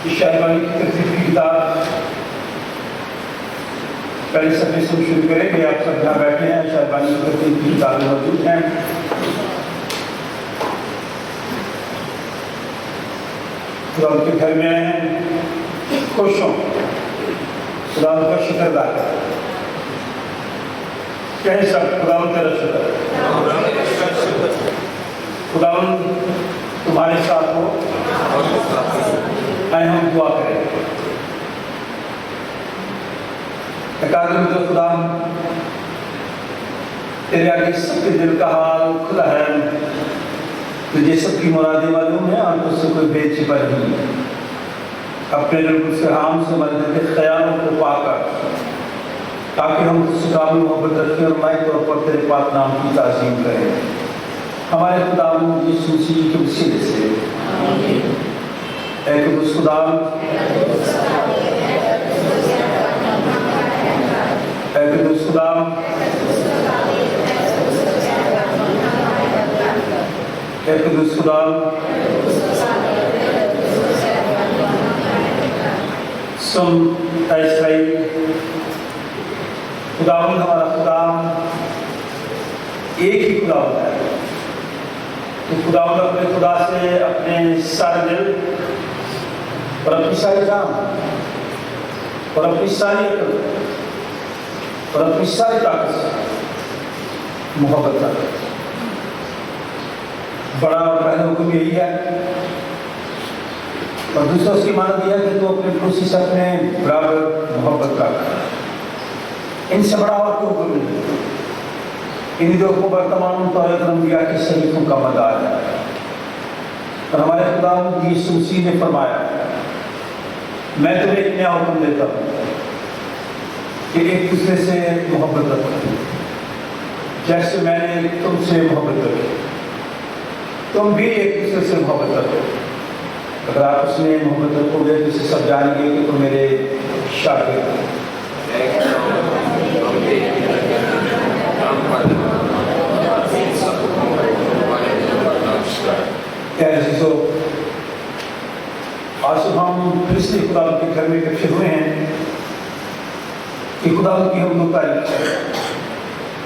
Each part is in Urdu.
شہبانی کی ترتیب کی کتاب پہلے صفحے سے شروع کریں گے. آپ سب جہاں بیٹھے ہیں شہبانی کی ترتیب کی کتابیں موجود ہیں. خدا کے گھر میں آئے ہیں, خوش ہوں, خدا کا شکر ادا کریں. کہیں سب خدا تیرا شکر, خدا تمہارے ساتھ ہو. آئے ہم دعا کریں. خدا تیرے آگے سب کے دل کا حال کھلا ہے. تجھے سب کی مرادیں معلوم ہیں اور تجھ سے کوئی بے چھپا نہیں. اپنے رب سے ہم سے ہمارے دل کے خیالوں کو پا کر تاکہ ہم تجھ سے قابل محبت رکھیں اور مائع طور پر تیرے پاک نام کی تعظیم کریں. ہمارے خدا یسوع مسیح کے وسیلے سے اے قدوس خدا, اے قدوس خدا, اے قدوس خدا, سن اے اسرائیل. خداوند ہمارا خدا ایک ہی خداوند ہے. تو خداوند اپنے خدا سے اپنے سارے دل اور اپنی ساری جان اور اپنی ساری عقل اور اپنی ساری طاقت سے محبت کرتا. بڑا اور پہلا حکم یہی ہے, اور دوسرا اس کی معنی دیا کہ تو اپنے پڑوسی سے اپنے برابر محبت کر. ان سے بڑا اور کوئی حکم نہیں. انہی دو حکموں پر تمام توحید الانبیاء کی صحیفوں کا مدار ہے. اور ہمارے خدا یسوع مسیح نے فرمایا, میں تمہیں ایک نیا حکم دیتا ہوں کہ ایک دوسرے سے محبت رکھو جیسے میں نے تم سے محبت رکھی. تم بھی ایک دوسرے سے محبت رکھو. اگر آپ اس میں محبت رکھو گے تو اسے سب جانیں گے کہ تم میرے شاگرد ہو. آج جب ہم اس لیے خدا کے گھر میں اکٹھے ہوئے ہیں کہ خدا کی ہم لوگ تعریف کریں,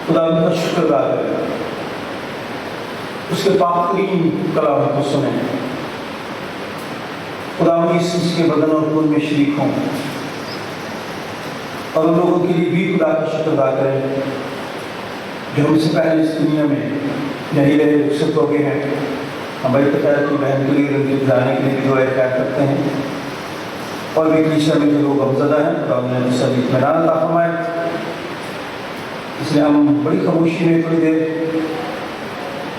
خدا کا شکر ادا کریں, اس کے پاک ترین کلام کو سنیں, خدا یسوع کے بدن اور خون میں شریک ہوں, اور ان لوگوں کے لیے بھی خدا کا شکر ادا کریں جو ہم سے پہلے اس دنیا میں نہیں رہے, رخصت ہو گئے ہیں. ہماری پتہ کی بہن کے لیے رنگی بجانے کے لیے بھی دعائیں خیر کرتے ہیں, اور بھی کلیسیا میں جو لوگ غمزدہ ہیں خدا انہیں سبھی اطمینان عطا فرمائے. اس لیے ہم بڑی خاموشی میں تھوڑی دیر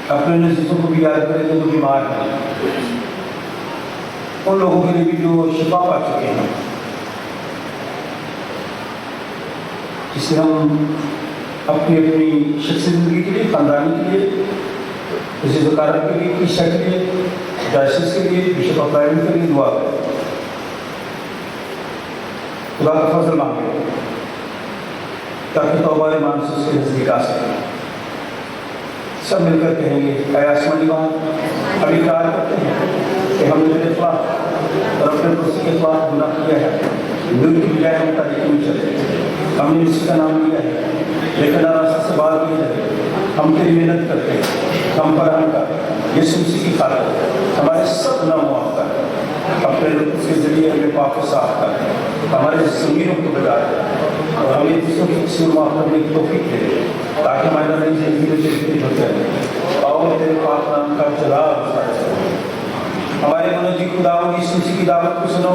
اپنے نزدیکوں کو بھی یاد کریں جو بیمار ہیں, ان لوگوں کے لیے بھی جو شفا پا چکے ہیں, جس سے ہم اپنی اپنی شخصی زندگی کے لیے, خاندانی کے لیے, کسی زکارت کے لیے, کلیسیا کے لیے, ڈائسس کے لیے, بشپ آف پرائمری کے لیے دعا کریں. خدا کا فضل مانگے تاکہ توبہ ایمان سے اس کے نزدیک آ سکیں. سب مل کر کہیں گے, اے آسمانی بات, ابھی اقرار کرتے ہیں کہ ہم نے تیرے خلاف اور اپنے پڑوسی کے خلاف گناہ کیا ہے. دل کی بجائے ہم طریقے میں چلے, ہم نے اسی کا نام لیا ہے لیکن راستہ سے باہر نہیں جائے. ہم تیری محنت کرتے ہیں, ہم پر ہم کر یسوع مسیح کی خاطر ہمارے سب گناہ معاف کر, اپنے لطف کے ذریعے ہمیں پاک و صاف کر, ہمارے ضمیروں کو بجا دے, اور ہمیں دوسروں کی قصور معاف کرنے کی توفیق دے تاکہ ہمارے نئی زندگی میں چلتی ہو جائے اور تیرے پاک نام کا جلال بسائے. ہمارے منجی خدا یسوع مسیح کی دعوت کو سنو.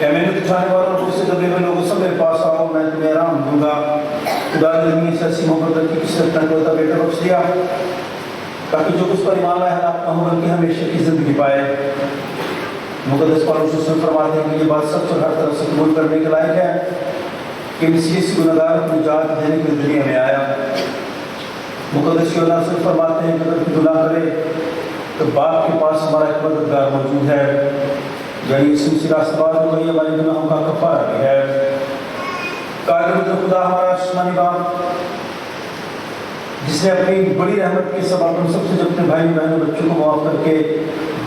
اے محنت اٹھانے والوں اور سے دبے ہوئے لوگوں, سب میرے پاس آؤ, میں تمہیں آرام دوں گا. خدا نے دنیا سے ایسی محبت رکھی کہ صرف اپنا اکلوتا بیٹا بخش دیا تاکہ جو اس پر ایمان لائے ہلاک نہ ہو بلکہ ہمیشہ کی زندگی پائے. مقدس پالوس رسول فرماتے ہیں کہ یہ بات سچ اور ہر طرف سے قبول کرنے کے لائق ہے کہ مسیح اس گنہگار کو نجات دینے کے ذریعے میں آیا. مقدس یوحنا رسول فرماتے ہیں کہ اگر کوئی گناہ کرے تو باپ کے پاس ہمارا ایک مددگار موجود ہے, یعنی یسوع مسیح راست بات ہو گئی, ہمارے گناہوں کا کفارہ بھی ہے. قادر خدا ہمارا آسمانی باپ جس نے اپنی بڑی رحمت کے سبب ہم سب سے جو اپنے بھائی بہنوں بچوں کو معاف کر کے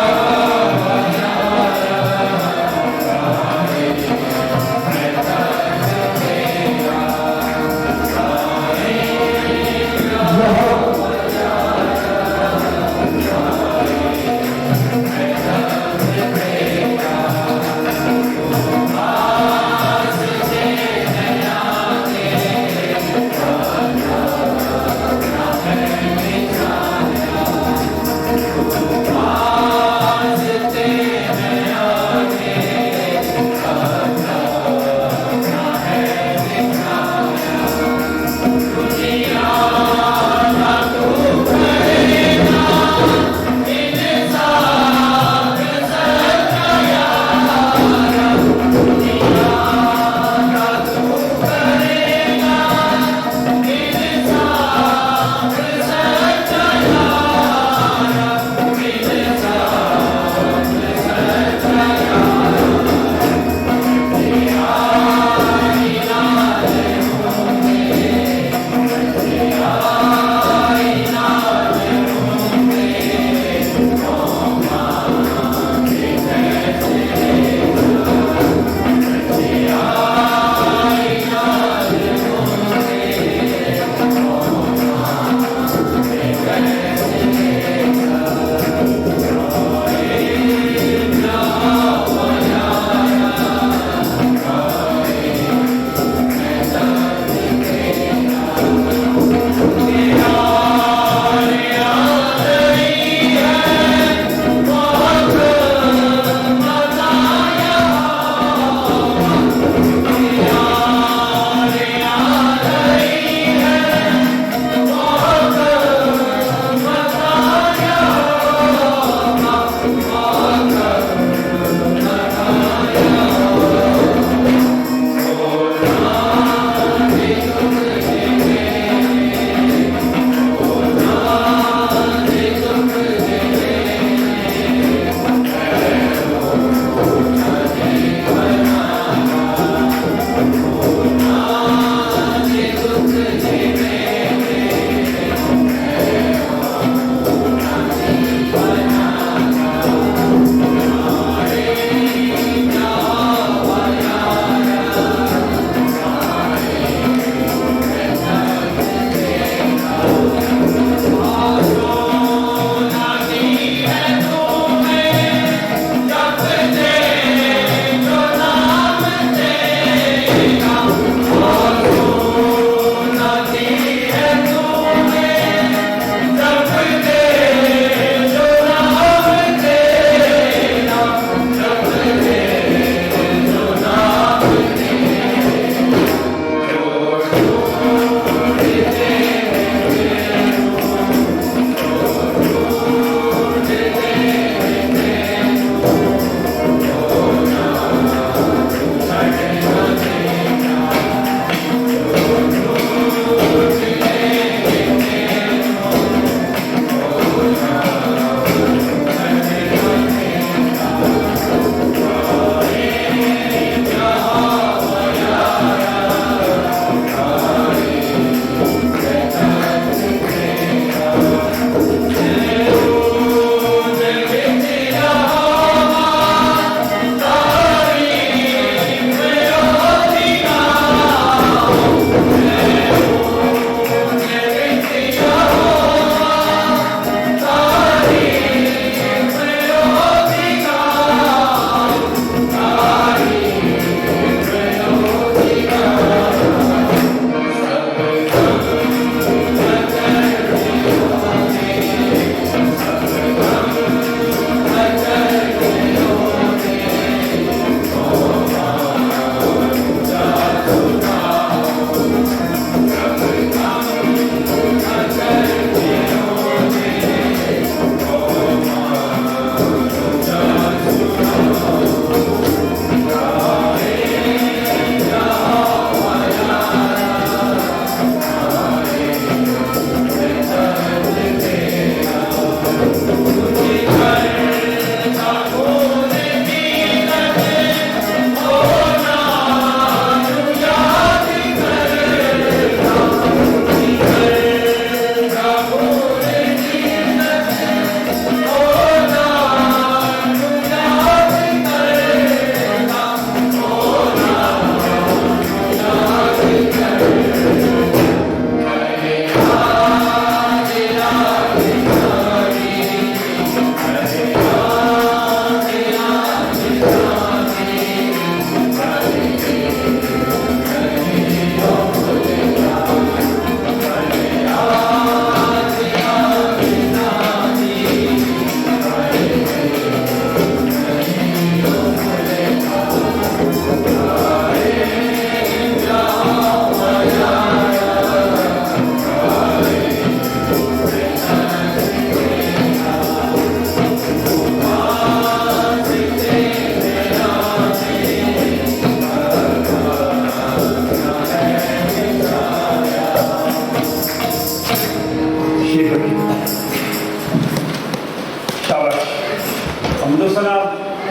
Oh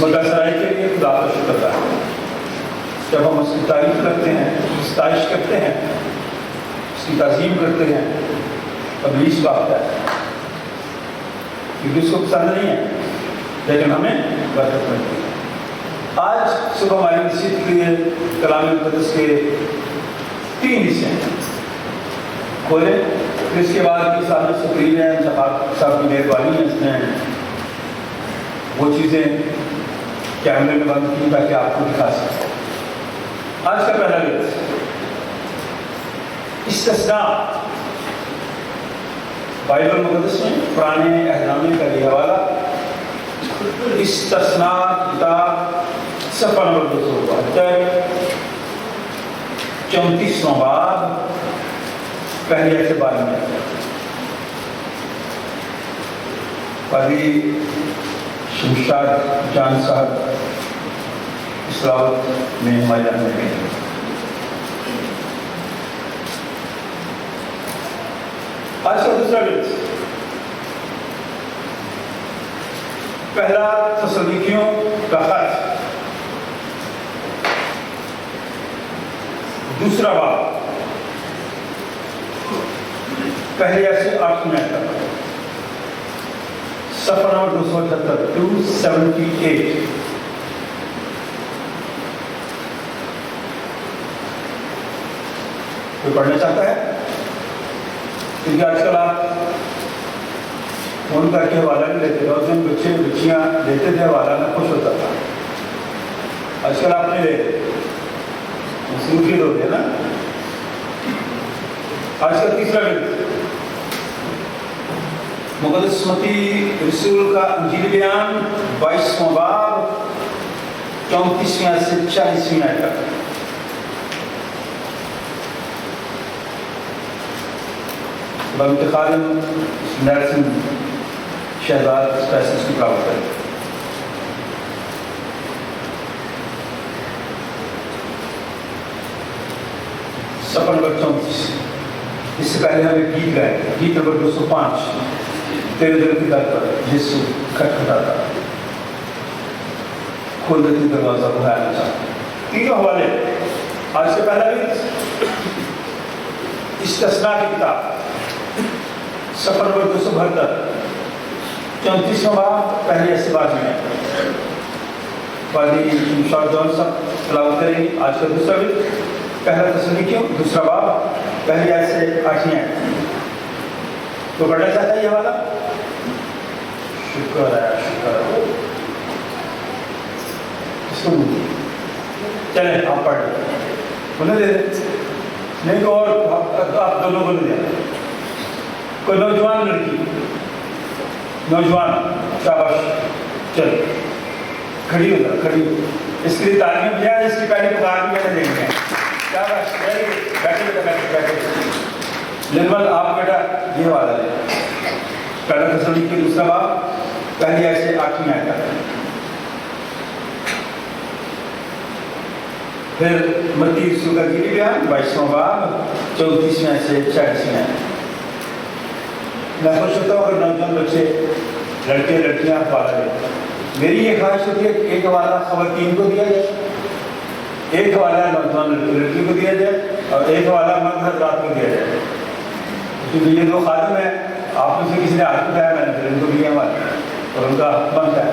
مدہ سرائی کے لیے خدا کا شکر ادا ہے۔ جب ہم اس کی تعریف کرتے ہیں، ستائش کرتے ہیں، اس کی تعظیم کرتے ہیں، ابلیس بھاگتا ہے کیونکہ اس کو پسند نہیں ہے، لیکن ہمیں برکت ملتی ہے۔ آج صبح ہماری نصیحت کے لیے کلام مقدس کے 3 حصے ہیں، کھولیں، پھر اس کے بعد کی سامنے سکرین ہے، صاحب کی مہربانی ہے، اس نے وہ چیزیں کیمرے میں بند کی تاکہ آپ کو دکھا سکیں۔ آج کا پہلا لفظ استثناء، بائبل مقدس میں پرانے عہد نامے کا یہ حوالہ استثناء کتاب صفحہ نمبر 272، 34واں باب، پہلی آیت سے 12ویں آیت۔ قاضی شمشاد جان صاحب اس راوت میں ہمارے جانے گئے۔ آج کا دوسرا لفظ، پہلا تسلونیکیوں کا خط، دوسرا باب، پہلی آیت سے 8ویں آیت تک، صفحہ نمبر 278، 278۔ کوئی پڑھنا چاہتا ہے؟ کیونکہ آج کل آپ فون کر کے حوالہ نہیں لیتے، اور جن بچے بچیاں لیتے تھے حوالہ میں خوش ہوتا تھا، آج کل آپ نہیں لیتے، مسلم کی ہوتے ہیں نا۔ آج کا تیسرا لفظ، مقدس متی رسول کا انجیل بیان، 22واں باب، 34ویں سے 40ویں آیت تک۔ بانتخاب نیلسن شہزاد اسپیسس کی پراپت کریں۔ صفحہ نمبر 34۔ اس سے پہلے ہم ایک گیت گائے، گیت نمبر 205، تیرے دل کی در پر یسوع کھٹکھٹاتا، کھول دیتی دروازہ بڑھانا چاہتا۔ تینوں حوالے۔ آج سے پہلا لفظ استثناء کی کتاب، صفحہ نمبر 272، 34واں باب، پہلی آیت سے 12ویں آیت۔ قاضی شمشاد جان صاحب تلاوت کریں گے۔ آج کا دوسرا لفظ، پہلا تسلونیکیوں، دوسرا باب، پہلی آیت سے 8ویں آیت۔ تو پڑھنا چاہتا ہے یہ والا؟ شکر ہے، شکر ہے۔ اس کو چلیں آپ پڑھ لیں، انہیں دے دیں، نہیں تو اور آپ دونوں کو دے دیں۔ کوئی نوجوان لڑکی، نوجوان، شاباش، چلو کھڑی ہو جا، کھڑی ہو۔ اس کے لیے تعلیم دیا، اس کی پہلی پکار بھی میں نے دیکھی ہے۔ شاباش، بیٹھے بیٹھے بیٹھے بیٹھے۔ نرمل آپ بیٹا یہ والا لے، پہلا تسلونیکی دوسرا باب، پہلی آیت سے 8ویں آیت تک۔ پھر متی رسول کا انجیل بیان، 22واں باب، 34ویں سے 40ویں آیت۔ میں خوش ہوتا ہوں اگر نوجوان بچے، لڑکے لڑکیاں حوالہ دیں۔ میری یہ خواہش ہوتی ہے کہ ایک حوالہ خواتین کو دیا جائے، ایک حوالہ نوجوان لڑکے لڑکی کو دیا جائے، اور ایک حوالہ مرد حضرات کو دیا جائے، کیونکہ یہ 2 خادم ہیں۔ آپ میں سے کسی نے ہاتھ اٹھایا، میں نے پھر ان کو دیا ہمارے، اور ان کا حق بنتا ہے۔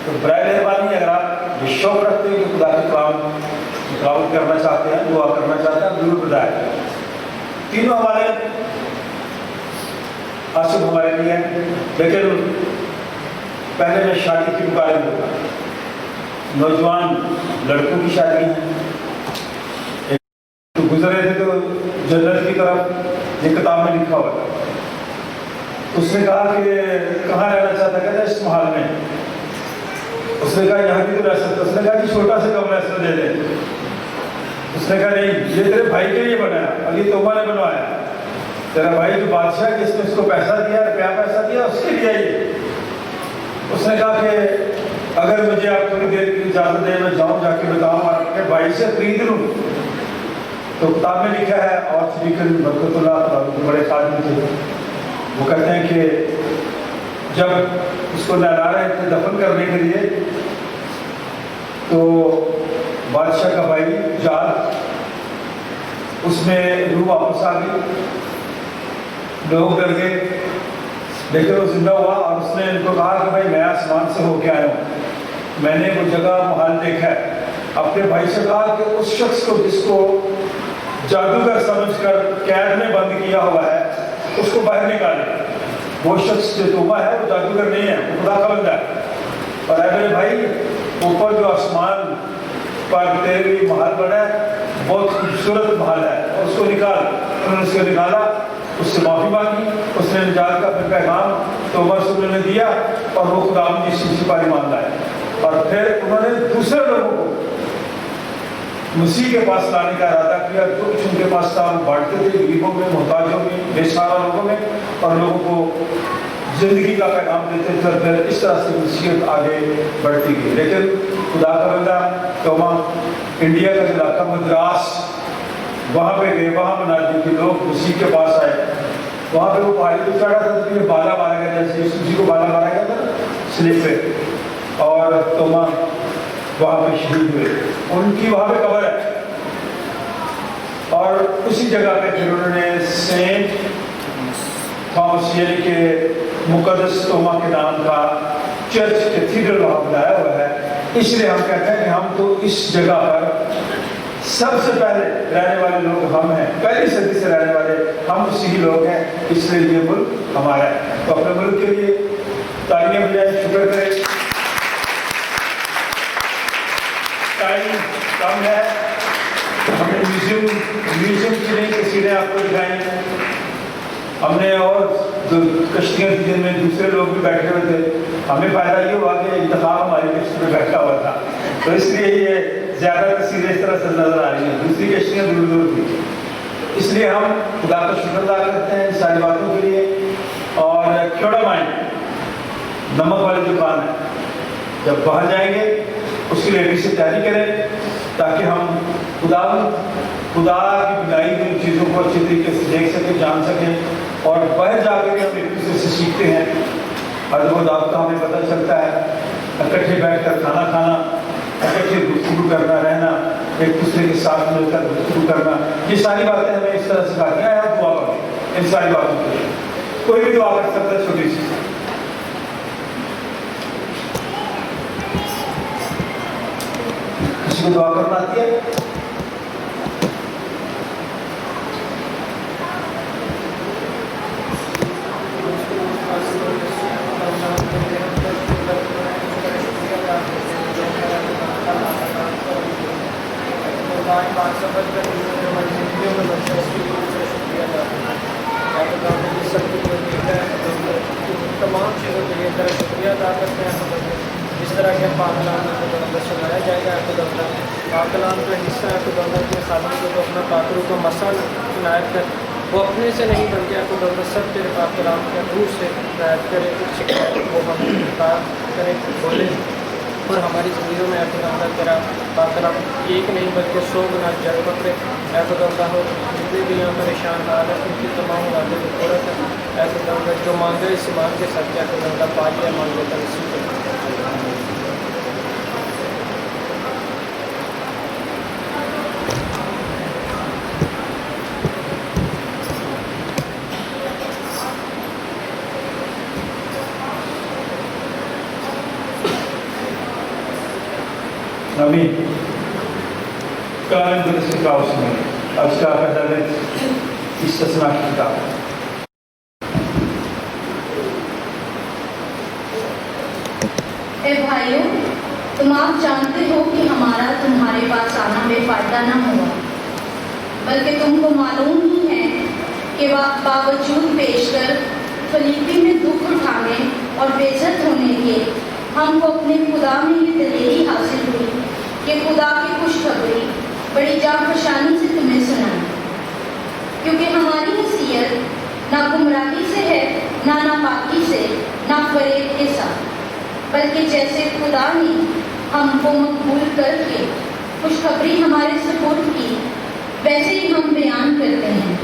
تو برائے مہربانی اگر آپ یہ شوق رکھتے ہیں کہ خدا کے کام تلاوت کرنا چاہتے ہیں، دعا کرنا چاہتے ہیں، ضرور بتائیں۔ تینوں ہمارے آصف ہمارے لیے، لیکن پہلے میں شادی کی مقابلے میں ہوگا۔ نوجوان لڑکوں کی شادی ہے، گزرے تھے تو جنت کی طرف یہ کتاب میں لکھا ہوا تھا۔ اس نے کہا کہ کہاں رہنا چاہتا، کہتا ہے اس محل میں۔ اس نے کہا یہاں کی تو رہ سکتا، اس نے کہا کہ چھوٹا سا کمرہ اس میں دے دیں۔ اس نے کہا نہیں، یہ تیرے بھائی کے لیے بنایا، اور یہ توبہ نے بنوایا، تیرا بھائی جو بادشاہ ہے جس نے اس کو پیسہ دیا، روپیہ پیسہ دیا، اس کے لیے یہ۔ اس نے کہا کہ اگر مجھے آپ تھوڑی دیر کی اجازت دیں، میں جاؤں جا کے بتاؤں اور اپنے بھائی سے خرید لوں۔ تو کتاب میں لکھا ہے، اور اسپیکر برکت اللہ بڑے خادم تھے، وہ کہتے ہیں کہ جب اس کو نہلا رہے تھے دفن کرنے کے لیے، تو بادشاہ کا بھائی جال، اس میں روح واپس آ گئی، لوگ ڈر گئے، لیکن وہ زندہ ہوا اور اس نے ان کو کہا کہ بھائی میں آسمان سے ہو کے آیا ہوں، میں نے وہ جگہ محال دیکھا ہے۔ اپنے بھائی سے کہا کہ اس شخص کو جس کو جادوگر سمجھ کر قید میں بند کیا ہوا ہے اس کو باہر نکالے۔ وہ شخص جو توبہ ہے وہ جادوگر نہیں ہے، وہ خدا کا بندہ ہے۔ اور اے میرے بھائی، اوپر جو آسمان پر تیرے لیے محل بنا ہے بہت خوبصورت محل ہے، اور اس کو نکال۔ انہوں نے اس کو نکالا، اس سے معافی مانگی، اس نے نجات کا پھر پیغام توبہ رسول نے دیا، اور وہ خدا کی یسوع پر ایمان لائے۔ اور پھر انہوں نے دوسرے لوگوں کو مسیح کے پاس لانے کا ارادہ کیا، جو کچھ ان کے پاس تھا وہ بانٹتے تھے، غریبوں میں، محتاجوں میں، بے سہارا لوگوں میں، اور لوگوں کو زندگی کا پیغام دیتے تھے۔ پھر اس طرح سے مسیحیت آگے بڑھتی گئی۔ لیکن خدا کا بندہ توما انڈیا کا علاقہ مدراس، وہاں پہ گئے، وہاں منادی کے لوگ مسیح کے پاس آئے۔ وہاں پہ وہ پہاڑی پہ چڑھا تھا، تو یہ بالا مارا گیا، جیسے یسوع مسیح کو بالا مارا گیا تھا سلیب پہ، اور توما وہاں پہ شہید ہوئے۔ ان کی وہاں پہ قبر ہے، اور اسی جگہ پہ پھر انہوں نے سینٹ تھامس یعنی کہ مقدس توما کے نام کا چرچ کیتھیڈرل وہاں بنایا ہوا ہے۔ اس لیے ہم کہتے ہیں کہ ہم تو اس جگہ پر سب سے پہلے رہنے والے لوگ ہم ہیں، پہلی صدی سے رہنے والے ہم مسیحی لوگ ہیں، اس لیے یہ ملک ہمارا ہے۔ تو اپنے ملک کے لیے تالیاں بجائیں، شکر کریں۔ ٹائم کم ہے، ہم نے میوزیم کی نہیں تصویریں آپ کو دکھائیں، ہم نے اور جو کشتیاں تھیں جن میں دوسرے لوگ بھی بیٹھے ہوئے تھے، ہمیں فائدہ یہ ہوا کہ انتخاب ہماری کشتی میں بیٹھا ہوا تھا، تو اس لیے یہ زیادہ تصویریں اس طرح سے نظر آ رہی ہیں، دوسری کشتیاں دور دور تھیں۔ اس لیے ہم خدا کا شکر ادا کرتے ہیں ان ساری باتوں کے لیے۔ اور کیوڑا مائن نمک والی دکان ہے، جب باہر جائیں گے اس کی ریڈی سے تیاری کریں تاکہ ہم خدا کی بنائی ہوئی چیزوں کو اچھی طریقے سے دیکھ سکیں، جان سکیں، اور باہر جا کر ہم ایک دوسرے سے سیکھتے ہیں۔ ادب و آداب کا ہمیں پتہ چلتا ہے، اکٹھے بیٹھ کر کھانا کھانا، اکٹھے گفتگو کرنا، رہنا، ایک دوسرے کے ساتھ مل کر گفتگو کرنا، یہ ساری باتیں ہمیں اس طرح سکھاتی ہیں۔ آپ دعا کریں ان ساری باتوں کے لیے، کوئی بھی دعا کر سکتا ہے، چھوٹی سی۔ کسی کو دعا کرنا آتی ہے؟ تمام چیزوں کے لیے شکریہ ادا کرتے ہیں۔ جس طرح کہ پاک کلام کو سنایا جائے گا، پاک کلام کا حصہ ہے، کے خادم کو تو اپنا پاکرو کا مسئلہ عنایت کر، وہ اپنے سے نہیں بلکہ سب تیرے پاک کلام کے روح سے عنایت کرے، وہ ہم کریں، بولے، اور ہماری زندگیوں میں تیرا پاک کلام ایک نہیں بلکہ 100 گنا جڑ پکڑے۔ خدا ہو جتنے بھی یہاں پریشان حال ہے ان کی تمام باتیں کو پورا کر، خدا جو مانگے اس ایمان کے ساتھ کیا خدا پا لیا مانگے کا نصیب کرے۔ آمین۔ کلام درس کا اس میں آج کا پہلا دن استثناء کی کتاب۔ اے بھائیوں، تم آپ جانتے ہو کہ ہمارا تمہارے پاس آنا بے فائدہ نہ ہوا، بلکہ تم کو معلوم ہی ہے کہ باوجود پیش کر فلیپی میں دکھ اٹھانے اور بے عزت ہونے کے ہم کو اپنے خدا میں یہ دلیری حاصل ہوئی کہ خدا کی خوشخبری بڑی جاں-فشانی سے تمہیں سنائیں، کیونکہ ہماری حیثیت نہ گمراہی سے ہے، نہ ناپاکی سے، نہ فریب کے ساتھ، بلکہ جیسے خدا نے ہم کو مقبول کر کے خوشخبری ہمارے سپرد کی، ویسے ہی ہم بیان کرتے ہیں،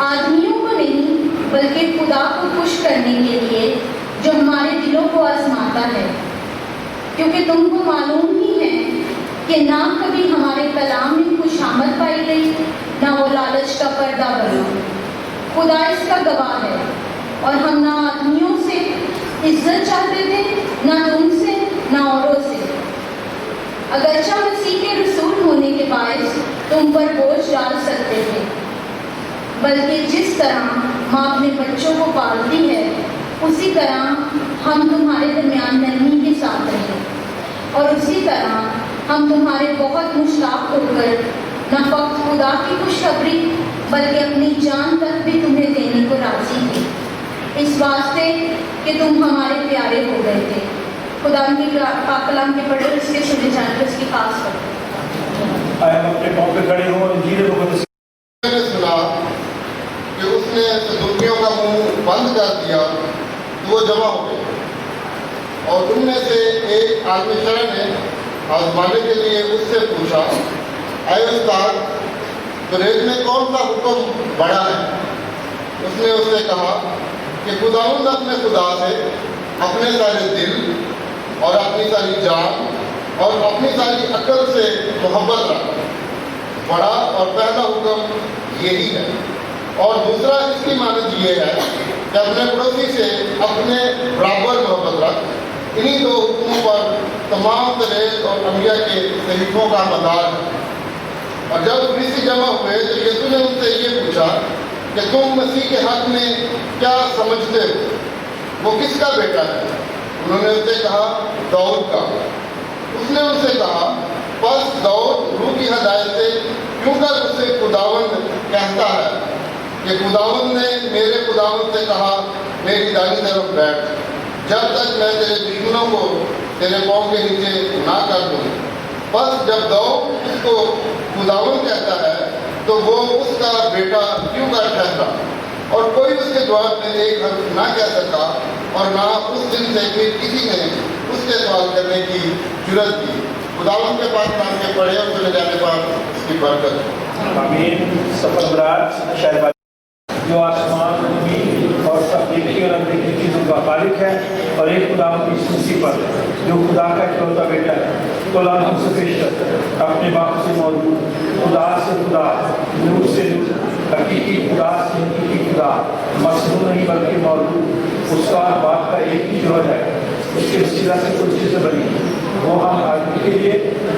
آدمیوں کو نہیں بلکہ خدا کو خوش کرنے کے لیے جو ہمارے دلوں کو آزماتا ہے، کیونکہ تم کو معلوم ہی ہے کہ نہ کبھی ہمارے کلام میں خوشامد پائی گئی، نہ وہ لالچ کا پردہ بنا۔ خدا اس کا گواہ ہے، اور ہم نہ آدمیوں سے عزت چاہتے تھے، نہ تم سے، نہ اوروں سے، اگرچہ مسیح کے رسول ہونے کے باعث تم پر بوجھ ڈال سکتے تھے، بلکہ جس طرح ماں اپنے بچوں کو پالتی ہے اسی طرح ہم تمہارے درمیان نرمی کے ساتھ رہیں، اور اسی طرح ہم تمہارے بہت مشتاق ہو کر نہ فقط خدا کی خوشخبری بلکہ اپنی جان تک بھی تمہیں دینے کو راضی تھے، اس واسطے کہ تم ہمارے پیارے ہو گئے تھے۔ خدا کی پاک کلام کے پڑھے اس کے سنے جانے پر اس کی خاص کرتے آئے ہم اپنے پاؤں پہ کھڑے ہوں اور انجیل مقدس میں نے سنا کہ اس نے صدوقیوں کا منہ بند کر دیا تو وہ جمع ہو گئے، اور ان میں سے ایک عالم شرع نے آزمانے کے لیے اس سے پوچھا، اے استاد، قریش میں کون سا حکم بڑا ہے؟ اس نے اس سے کہا کہ خداوند اپنے خدا سے اپنے سارے دل اور اپنی ساری جان اور اپنی ساری عقل سے محبت رکھ، بڑا اور پہلا حکم یہی ہے، اور دوسرا اس کی مانند یہ ہے کہ اپنے پڑوسی سے اپنے برابر محبت رکھ۔ انہی دو حکموں پر تمام تریز اور انبیاء کے صحیفوں کا مدار ہے۔ اور جب فریسی جمع ہوئے تو یسوع نے ان سے یہ پوچھا کہ تم مسیح کے حق میں کیا سمجھتے ہو؟ وہ کس کا بیٹا ہے؟ انہوں نے اس سے کہا، داؤد کا۔ اس نے ان سے کہا، پس داؤد روح کی ہدایت سے کیوں کر اسے خداوند کہتا ہے کہ خداوند نے میرے خداوند سے کہا، میری دائیں طرف بیٹھ، جب تک میں تیرے دشمنوں کو تیرے پاؤں کے نیچے نہ کر دوں۔ بس جب داؤد اس کو خداوند کہتا ہے تو وہ اس کا بیٹا کیوں کر ٹھہرا؟ اور کوئی اس کے جواب میں ایک حرف نہ کہہ سکا، اور نہ اس دن سے پھر کسی نے اس سے سوال کرنے کی جرت کی۔ خداوند کے پاس کام کے پڑھے اور چلے جانے پر اس کی برکت۔ آمین۔ سفر دراز شاید جو آسمان زمین اور سب دیکھی اور اندیکھی چیزوں کا خالق ہے، اور ایک خدا کی مسیح پر جو خدا کا اکلوتا بیٹا ہے، تو ہم سے پیش کر اپنے باپ سے موجود، خدا سے خدا، نور سے نور، حقیقی خدا سے حقیقی خدا، مصنوع نہیں بلکہ موجود، اس کا باپ کا ایک ہی جوہر ہے، اس کے وسیلہ سے کچھ چیزیں بنی، وہ ہم آدمی کے لیے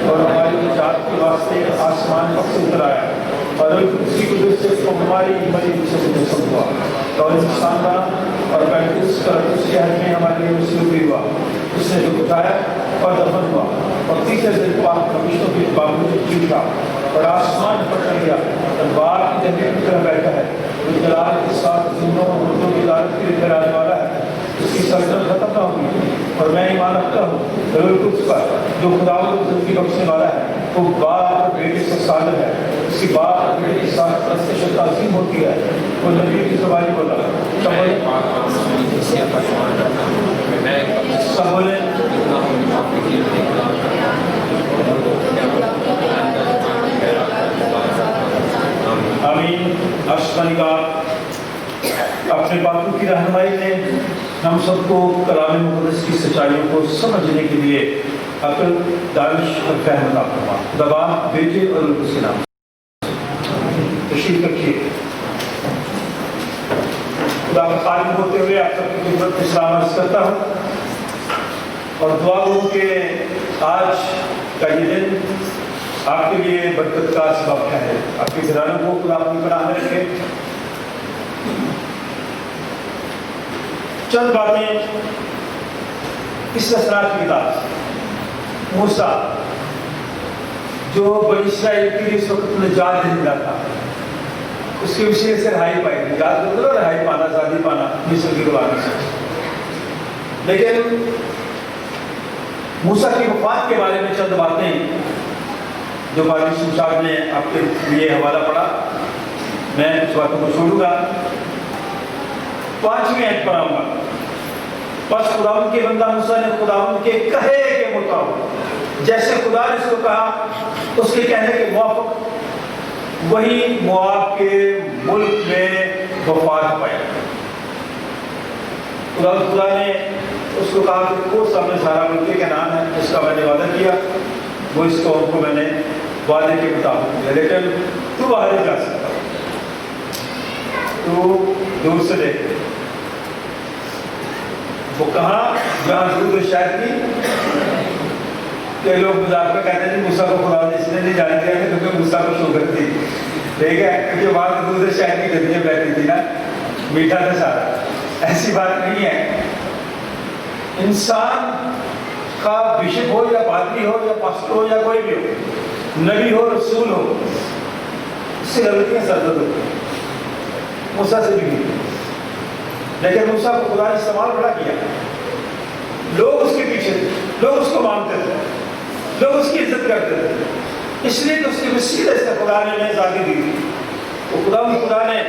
اور ہماری نجات کے واسطے آسمان پر سے اتر آیا، اور اسی قدرت سے ہماری بڑی سے ہوا، اور انسان کا اور پینتیس اس کے حد میں ہمارے لیے مصروفی ہوا، اس نے جو اٹھایا اور دفن ہوا، اور تیسرے دن پاک فرشتوں کے باوجود جھوٹا اور آسمان پر چڑھ گیا، اور باپ کی جنت کی طرح بیٹھا ہے، وہ جلال کے ساتھ زندوں اور مردوں کی عدالت کے لیے ٹھہرانے والا ہے، اس کی سلطنت ختم نہ ہوگی، اور میں ایمان رکھتا ہوں روح القدس پر جو خداوند زندگی بخشنے والا ہے، وہ باپ اور بیٹے سے صادق ہے، اس کی باپ اور بیٹے کے ساتھ پرستش تعظیم ہوتی ہے، وہ نبی کی زبانی بولا، سب بولے آمین۔ آسمانی باپ اپنے باتوں کی رہنمائی میں ہم سب کو کلام مقدس کی سچائیوں کو سمجھنے کے لیے عقل، دانش اور فہم عطا فرما۔ خدا بیٹے اور اس کے نام تشریف رکھیے۔ خدا کا خادم ہوتے ہوئے آپ سب کی خدمت میں سلام عرض کرتا ہوں، اور دعا ہو کہ آج کا یہ دن آپ کے لیے برکت کا سبب ہے، آپ کے گھرانوں کو خدا اپنی پناہ میں رکھے۔ چند باتیں اس اسرار کی کتاب موسیٰ جو بنی اسرائیل کے لیے اس وقت نجات دہندہ تھا، اس کے وسیلے سے رہائی پائی، نجات مطلب رہائی پانا، آزادی پانا مصر کی غلامی سے۔ لیکن موسیٰ کی وفات کے بارے میں چند باتیں جو بارش صاحب نے آپ کے لیے حوالہ پڑھا، میں اس باتوں کو چھوڑوں گا۔ 5ویں آیت پر آؤں گا۔ بس خداوند کے بندہ موسیٰ نے خداوند کے کہے کے مطابق جیسے خدا نے اس کو کہا، اس کے کہنے کے موافق وہی مواب کے ملک میں وفات پائی۔ خدا نے اس کو کہا کہ وہ سب میں سارا ملک کا نام ہے جس کا میں نے وعدہ کیا، وہ اس قوم کو میں نے وعدے کے مطابق دیا، لیکن تو باہر نہیں جا سکتا، تو دور سے دیکھ۔ وہ کہاں؟ جہاں دودھ و شہد کی کہ لوگ مذاق میں کہتے ہیں موسیٰ کو خدا نے اس لیے نہیں جانے دیا کیونکہ موسیٰ کو شوگر تھی، ٹھیک ہے، کیونکہ وہاں دودھ و شہد کی ندیاں بہتی تھی نا، میٹھا تھا سارا۔ ایسی بات نہیں ہے، انسان کا بشپ ہو یا پادری ہو یا پاسٹر ہو یا کوئی بھی ہو، نبی ہو رسول ہو، اس سے غلطیاں سرزد ہوتی ہیں، موسیٰ سے بھی ہوئی، لیکن موسیٰ کو خدا نے استعمال بڑا کیا، لوگ اس کے پیچھے تھے، لوگ اس کو مانتے تھے، لوگ اس کی عزت کرتے تھے، اس لیے کہ اس کی وسیلے سے خدا نے انہیں آزادی دی تھی، تو خدا نے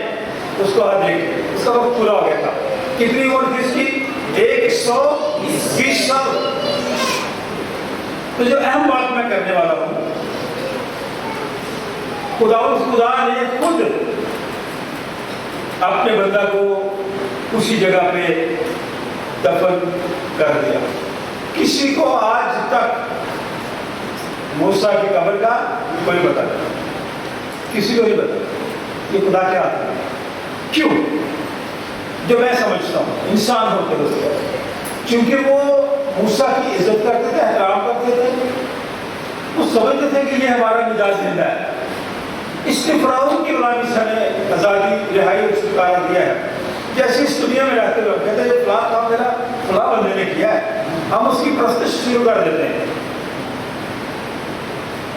اس کو ہاتھ دے کے اس کا وقت پورا ہو گیا تھا۔ کتنی عمر تھی اس کی؟ 120 سال۔ تو جو اہم بات میں کرنے والا ہوں، خدا نے خود اپنے بندہ کو اسی جگہ پہ دفن کر دیا۔ کسی کو آج تک موسیٰ کی قبر کا کوئی پتہ نہیں، کسی کو نہیں پتہ یہ خدا کیا آتا ہے۔ کیوں؟ جو میں سمجھتا ہوں انسان ہوتے ہوتے، چونکہ وہ موسیٰ کی عزت کرتے تھے، احترام کرتے تھے، وہ سمجھتے تھے کہ یہ ہمارا مزاج زندہ ہے، اس نے فرعون کی غلامی سے ہمیں آزادی، رہائی اور چھٹکارا دیا ہے۔ جیسے اس دنیا میں رہتے ہوئے کہتے ہیں یہ فلاں کام میرا فلاں بندے نے کیا ہے، ہم اس کی پرستش شروع کر دیتے ہیں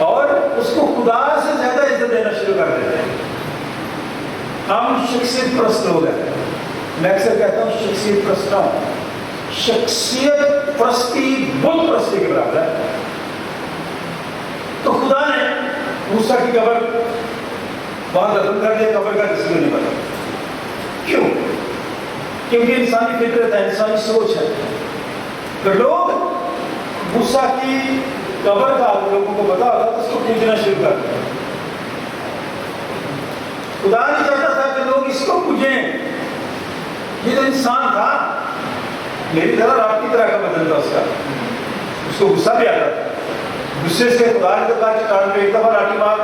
اور اس کو خدا سے زیادہ عزت دینا شروع کر دیتے ہیں۔ ہم شخصیت پرست لوگ ہیں، میں اکثر کہتا ہوں شخصیت پرست نہ ہوں، شخصیت پرستی بت پرستی کے برابر ہے۔ تو خدا نے موسیٰ کی قبر وہاں دفن کر دیا، قبر کا کسی کو نہیں پتا۔ کیوں؟ کیونکہ انسانی فطرت ہے، انسانی سوچ ہے کہ لوگ موسیٰ کی قبر کا لوگوں کو پتا ہوتا تو اس کو پوجنا شروع کر دیا۔ خدا نہیں چاہتا تھا کہ لوگ اس کو پوجیں، یہ جو انسان تھا میری طرح آپ کی طرح کا بدن تھا، اس کو غصہ بھی آتا تھا، غصے سے خدا نے تو کہا چٹان پہ ایک دفعہ لاٹھی مار،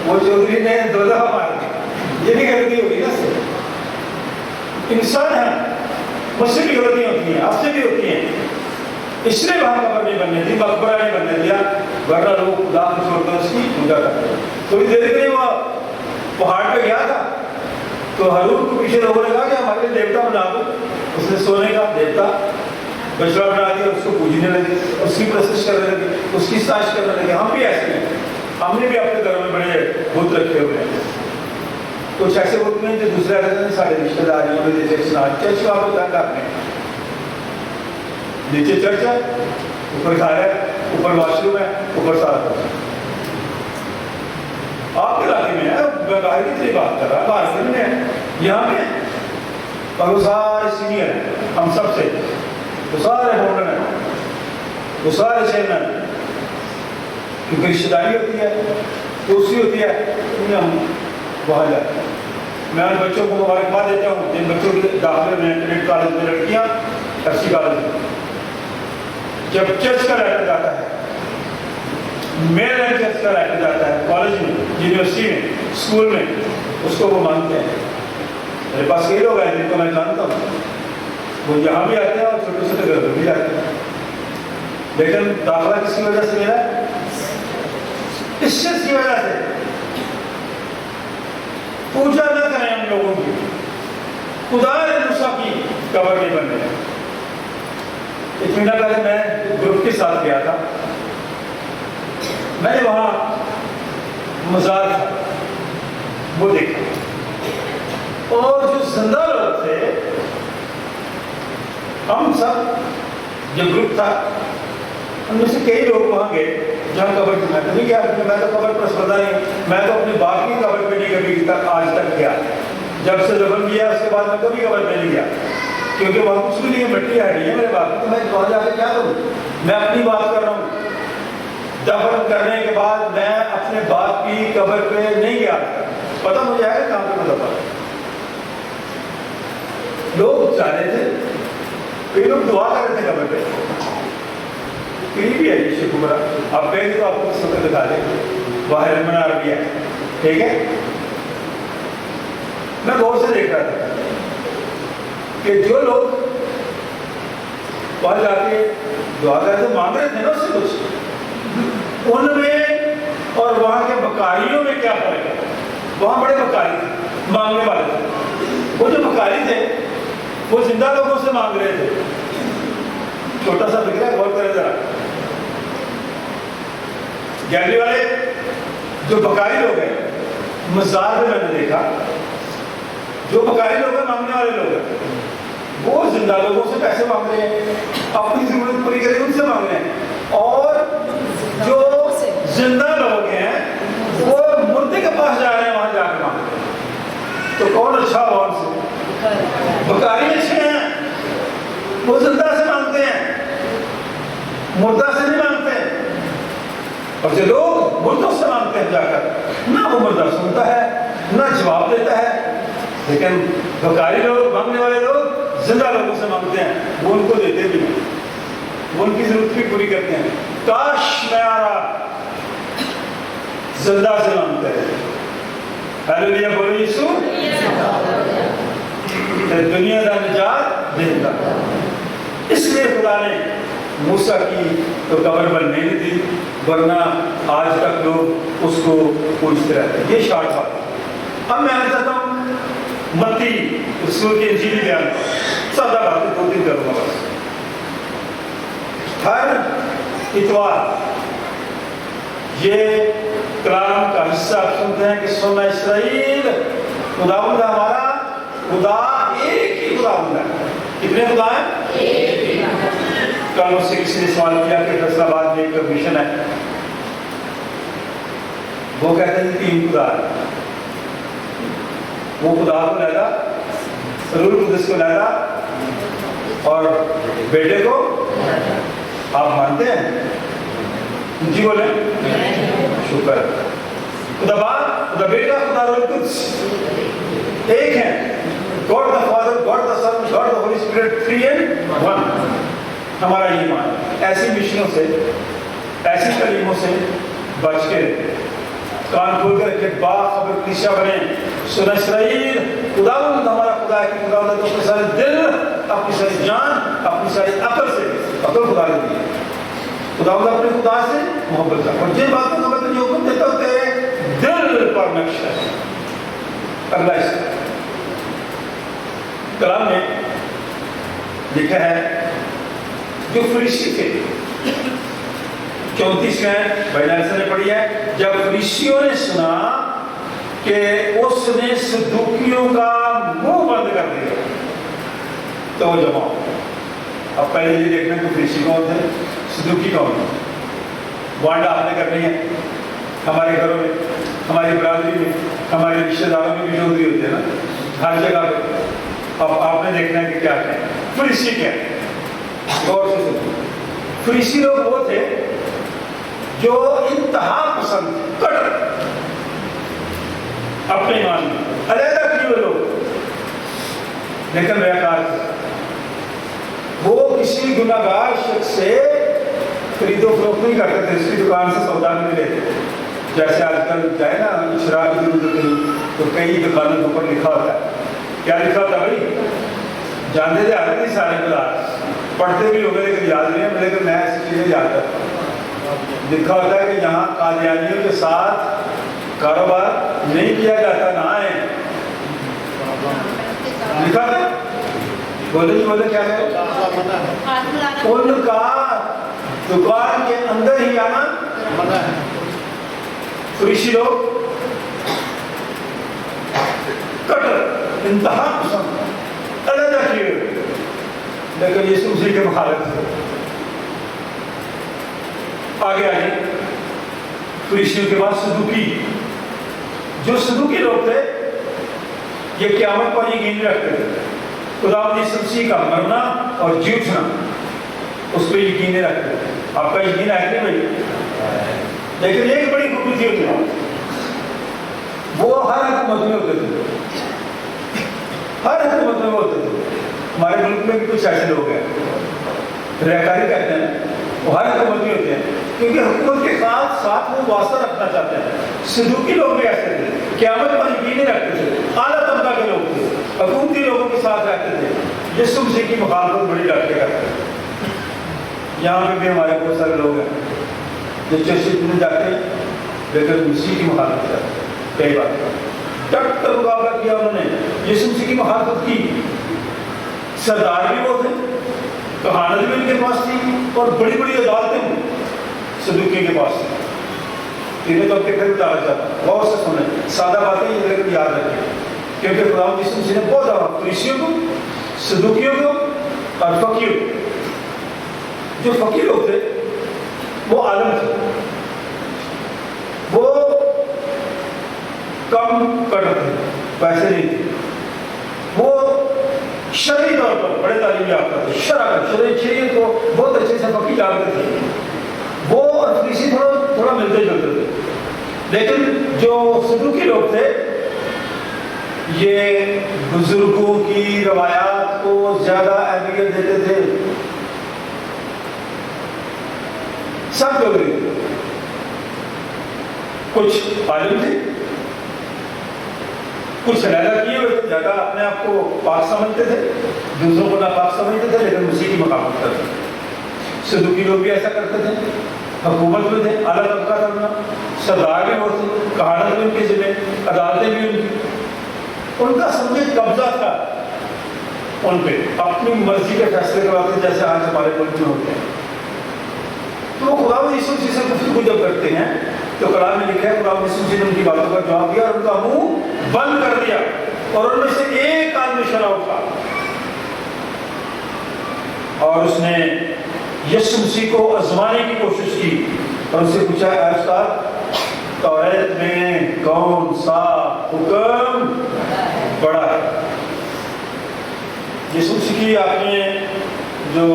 وہ چودھری نے 2 دفعہ مار دی، یہ بھی غلطی ہوگی نا۔ انسان ہے، مجھ سے بھی غلطیاں ہوتی ہیں، آپ سے بھی ہوتی ہیں، اس لیے وہاں قبر نہیں بننے دی، مقبرہ نہیں بننے دیا، ورنہ لوگ خدا کو چھوڑ کر اس کی پوجا کرتے ہیں۔ تھوڑی دیر کے لیے وہ پہاڑ پہ گیا تھا تو ہارون کو پیچھے لوگوں نے کہا کہ ہمارے لیے دیوتا بنا دو، اس نے سونے کا دیوتا بچڑا بنا دیا، اس کو پوجنے لگے، اس کی پرستش کرنے لگے، اس کی ستائش کرنے لگے۔ ہم بھی ایسے ہیں، ہم نے بھی اپنے گھروں میں بڑے بت رکھے ہوئے ہیں، کچھ ایسے بت میں جو دوسرے رہتے ہیں سارے رشتے داریوں میں، جیسے چرچ کو آپ کو تنگ کرنے، نیچے چرچ ہے، اوپر گھر ہے، اوپر واش روم ہے، اوپر سارا کچھ۔ آپ کے علاقے میں ہے، میں باہر کی طرح بات کر رہا، باہر میں ہے، یہاں پہ اور وہ سارے سینئر ہیں ہم سب سے، وہ سارے ہولڈر ہیں، وہ سارے چیئرمین ہیں، کیونکہ رشتے داری ہوتی ہے، دوسری ہوتی ہے، ہم وہاں جاتے ہیں۔ میں ان بچوں کو مبارکباد دیتا ہوں جن بچوں کے داخلے میں انٹرنیٹ کالج میں لڑکیاں ایف سی کالج میں، جب چرچ کا لیٹر جاتا ہے، میل اینڈ چرچ کا لیٹر جاتا ہے کالج میں، یونیورسٹی میں، اسکول میں، اس کو وہ مانتے ہیں۔ میرے پاس کئی لوگ ہیں جن کو میں جانتا ہوں، وہ یہاں بھی آتے ہیں اور چھوٹے چھوٹے گھر میں بھی آتے ہیں، لیکن داخلہ کس کی وجہ سے ملا ہے؟ اس چیز کی وجہ سے۔ پوجا نہ کریں ہم لوگوں کی، خدا نے موسیٰ کی قبر نہیں بننے۔ ایک مہینہ پہلے میں گروپ کے ساتھ گیا تھا، میں نے وہاں مزار تھا وہ دیکھا، اور جو زندہ لوگ تھے، ہم سب جو گروپ تھا ان میں سے کئی لوگ وہاں گئے جہاں قبر تھی۔ میں کبھی گیا، میں تو قبر پر سودا نہیں، میں تو اپنی باپ کی قبر پہ نہیں کبھی تک آج تک گیا، جب سے دفن کیا اس کے بعد میں کبھی قبر پہ نہیں گیا، کیونکہ وہاں کچھ بھی نہیں ہے، مٹی ہڈی ہے میرے باپ کی، تو میں وہاں جا کے کیا کروں؟ میں اپنی بات کر رہا ہوں، دفن کرنے کے بعد میں اپنے باپ کی قبر پہ نہیں گیا، پتہ مجھے ہے کہاں پہ دفن۔ لوگ جا رہے تھے، کئی لوگ دعا کر رہے تھے قبر پہ، قریبی ہے یہ شیخ عمرہ، اب پیج تو آپ کو اس وقت دکھا دیں، باہر علم عربیہ، ٹھیک ہے؟ میں غور سے دیکھ رہا تھا کہ جو لوگ وہاں جا کے دعا کر کے مانگ رہے تھے نا اس سے کچھ، ان میں اور وہاں کے بکاریوں میں کیا فرق ہے؟ وہاں بڑے بکاری تھے، مانگنے والے تھے۔ وہ جو بکاری تھے وہ زندہ لوگوں سے مانگ رہے تھے۔ چھوٹا سا فکر ہے، غور کریں ذرا۔ گیلری والے جو بکاری لوگ ہیں، مزار میں نے دیکھا جو بکاری لوگ ہیں، مانگنے والے لوگ ہیں، وہ زندہ لوگوں سے پیسے مانگ رہے ہیں، اپنی ضرورت پوری کرے ان سے مانگ رہے ہیں، اور جو زندہ لوگ ہیں وہ مردے کے پاس جا رہے ہیں، وہاں جا کے مانگ رہے ہیں۔ تو کون اچھا ہوا ان سے؟ بکاری اچھے ہیں، وہ زندہ سے مانگتے ہیں، مردہ سے نہیں مانگتے ہیں۔ اور جو لوگ مردوں سے مانگتے ہیں جا کر، نہ وہ مردہ سنتا ہے نہ جواب دیتا ہے، لیکن بکاری لوگ، مانگنے والے لوگ زندہ لوگوں سے مانگتے ہیں، وہ ان کو دیتے بھی ہیں، وہ ان کی ضرورت بھی پوری کرتے ہیں۔ کاش میں آ رہا زندہ سے مانگتے ہیں۔ ہیلیلویا بولو یسوع، دنیا کا نجات دیتا۔ اس لیے خدا نے موسیٰ کی تو قبر بننے نہیں دی، ورنہ آج تک لوگ اس کو پوچھتے رہتے ہیں۔ یہ شارٹ بات۔ اب میں آنا چاہتا ہوں متی رسول کی انجیلی بیان، سادہ باتیں 2-3 کروں گا بس۔ ہر اتوار یہ کلام کا حصہ آپ سنتے ہیں کہ سننا اسرائیل، خداوند ہمارا خدا ایک ہی خداوند ہے۔ کتنے خدا ہیں؟ ایک ہی۔ کل مجھ سے کسی نے سوال کیا کہ فیصل آباد میں ایک مشن ہے، وہ کہتے ہیں 3 خدا ہے۔ وہ خدا کو لیدا، روح القدس کو لیدا اور بیٹے کو آپ مانتے ہیں؟ جی بولیں، شکر۔ خدا باپ، خدا بیٹا، خدا روح القدس ایک ہیں۔ God the Father, God the Son, God the Holy Spirit, 3 and 1۔ ہمارا ایمان ایسی مشنوں سے، ایسی کلموں سے بچ کے کان کھول کر کے باخبر کلیسیا بنے۔ سن اسرائیل، خداوند ہمارا خدا ہے کہ خداوند اپنے سارے دل، اپنی ساری جان، اپنی ساری عقل سے، عقل خدا نے دی ہے، خداوند اپنے خدا سے محبت کر، اور جن باتوں کا میں تجھے حکم دیتا ہوں تیرے دل پر نقش ہے۔ اگلا حصہ کلام میں لکھا ہے جو فریسی تھے، 34 میں بھائی نالسن نے پڑھی ہے، جب فریسیوں نے سنا کہ اس نے صدوقیوں کا منہ بند کر دیا تو وہ جمع ہو۔ اب پہلے یہ دیکھنا کہ فریسی کون تھے، صدوقی کون تھے۔ وانڈا آپ نے کرنی ہے ہمارے گھروں میں، ہماری برادری میں، ہمارے رشتے داروں میں بھی چودھری ہوتے ہیں نا، ہر جگہ پہ۔ اب آپ نے دیکھنا ہے کہ کیا ہے فریسی کیا ہے۔ غور سے سنو، فریسی لوگ وہ تھے جو انتہا پسند، کٹر، اپنے ایمان میں علیحدہ کیے ہوئے لوگ، لیکن ریاکار تھے۔ وہ کسی گناہگار شخص سے خرید و فروخت نہیں کرتے تھے، اس کی دکان سے سودا نہیں لیتے تھے۔ جیسے آج کل جائے نا شراب کی ضرورت نہیں تو کئی دکانوں کے اوپر لکھا ہوتا ہے، کیا لکھا ہوتا ہے بھائی؟ جانتے تھے آتے نہیں سارے بازار، پڑھتے بھی ہوگے لیکن یاد نہیں ہے، لیکن میں ایسی چیزیں یاد کرتا ہوں۔ لکھا ہوتا ہے کہ یہاں قادیانیوں کے ساتھ کاروبار نہیں کیا جاتا، نہ آئے۔ لکھا تھا، بولے جی بولے کیا ہے؟ ان کا دکان کے اندر ہی آنا منع ہے۔ فریسی لوگ کٹر، انتہا پسند، علیحدہ کیے، لیکن یسوع مسیح کے مخالف تھے۔ آگے آگے فریسیوں کے بعد صدوقی، جو صدوقی لوگ تھے یہ قیامت پر یقین رکھتے تھے، خداوند یسوع مسیح کا مرنا اور جی اٹھنا اس پہ یقین رکھتے تھے۔ آپ کا یقین ہے کہ بھائی؟ لیکن ایک بڑی خوبی تھی ہوتی ہے، وہ ہر حکومت میں ہوتے تھے، ہر حکومت میں ہوتے تھے۔ ہمارے ملک میں بھی کچھ ایسے لوگ ہیں، ریاکاری کہتے ہیں، وہ ہر حکومت میں ہوتے ہیں، کیونکہ حکومت کے ساتھ وہ واسطہ رکھنا چاہتے ہیں. صدوقی لوگ بھی ایسے تھے, قیامت پر یقین نہیں رکھتے تھے, اعلیٰ طبقہ کے لوگ تھے, حکومتی لوگوں کے ساتھ رہتے تھے, یسوع مسیح کی مخالفت بڑی ڈٹ کے کرتے تھے. یہاں پہ بھی ہمارے بہت سارے لوگ ہیں جو چرچ میں جاتے ہیں لیکن مسیح کی مخالفت کرتے ہیں. کئی بار ڈٹ کر مقابلہ کیا انہوں نے, یسوع مسیح کی مخالفت کی. سردار بھی وہ تھے, کہانت بھی ان کے پاس تھی, اور بڑی بڑی عدالتیں صدوقی کے پاس تھی. انہیں تو اپنے پھر اتارا جاتا. غور سے سنیں, سادہ باتیں یہ لیکن یاد رکھیں, کیونکہ خدا یسوع مسیح نے بہت زیادہ فریسیوں کو, صدوقیوں کو اور فقیوں کو. جو فقیر لوگ تھے وہ عالم تھے, وہ کم کرتے تھے, پیسے نہیں تھے, وہ شرعی طور پر بڑے تعلیم یافتہ تھے, شرعی کو بہت اچھے سے فقیر جانتے تھے. وہ اور فریسی تھوڑا ملتے جلتے تھے. لیکن جو صدوقی لوگ تھے یہ بزرگوں کی روایات کو زیادہ اہمیت دیتے تھے. سب لوگ کچھ عالم تھے, کچھ علیحدہ کیے ہوئے, زیادہ اپنے آپ کو پاک سمجھتے تھے, دوسروں کو ناپاک سمجھتے تھے, لیکن مسیح کی مخالفت کرتے تھے. صدوقی لوگ بھی ایسا کرتے تھے, حکومت میں تھے, اعلیٰ طبقہ کرنا, سردار بھی وہ تھے, کہانت بھی ان کے ذمہ, عدالتیں بھی ان کی. ان کا سمجھے قبضہ تھا ان پہ, اپنی مرضی کے فیصلے کرواتے جیسے آج ہمارے ملک میں ہوتے ہیں. تو خدا یسوع مسیح سے گفتگو جب کرتے ہیں تو کلام میں لکھا ہے خدا یسوع مسیح نے ان کی باتوں کا جواب دیا اور ان کا منہ بند کر دیا, اور ان میں سے ایک آدمی شرع اٹھا اور اس نے یسوع مسیح کو آزمانے کی کوشش کی اور اس سے پوچھا, اے استاد توریت میں کون سا حکم بڑا ہے؟ یسوع مسیح کی آپ نے جو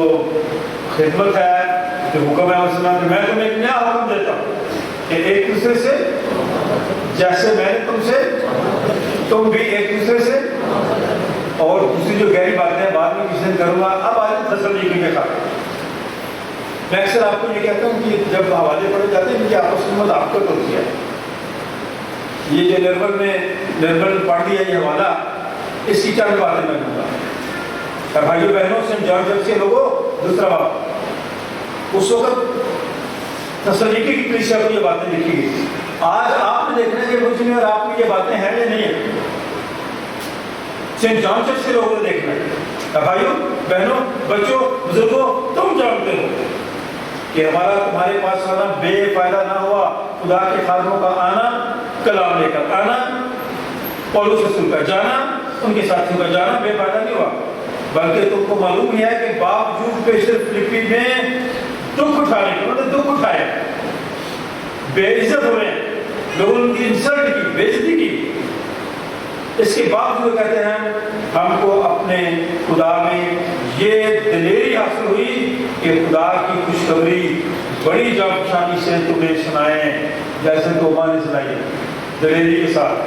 خدمت ہے, جو حکم ہے, اس میں تمہیں ایک نیا حکم دیتا ہوں کہ ایک دوسرے سے جیسے میں نے تم سے, تم بھی ایک دوسرے سے. اور دوسری جو گہری باتیں ہیں بعد میں کسی دن کروں گا. اب آج تسلیکی کے ساتھ میں اکثر آپ کو یہ کہتا ہوں کہ جب حوالے پڑے جاتے ہیں کہ آپس میں مدافعت ہوتی ہے. یہ جو نرمل پڑھ دیا یہ حوالہ, اس کی چند باتیں میں دوں گا. بھائیو بہنوں, سینٹ جان چرچ کے لوگوں, دوسرا بات, اس وقت تسلیکی کی کلیسیا کو یہ باتیں لکھی گئی. آج آپ نے دیکھنا کہ مجھ میں اور آپ میں یہ باتیں ہیں یا نہیں ہیں. سینٹ جان چرچ کے لوگوں نے دیکھنا ہے. بھائیو بہنوں, بچوں, بزرگوں, تم جانتے ہو کہ ہمارا تمہارے پاس آنا بے فائدہ نہ ہوا. خدا کے خادموں کا آنا, کلام لے کر آنا, پولس رسول کا جانا, ان کے ساتھیوں کا جانا بے فائدہ نہیں ہوا, بلکہ تم کو معلوم ہی ہے کہ باوجود پیشر فلپی میں دکھ اٹھانے کے, انہوں نے دکھ اٹھائے, بے عزت ہوئے, لوگوں نے ان کی انسلٹ کی, بے عزتی کی, اس کے باوجود کہتے ہیں ہم کو اپنے خدا میں یہ دلیری حاصل ہوئی کہ خدا کی خوشخبری بڑی جانفشانی سے تمہیں سنائیں جیسے توبہ نے سنائی, دلیری کے ساتھ.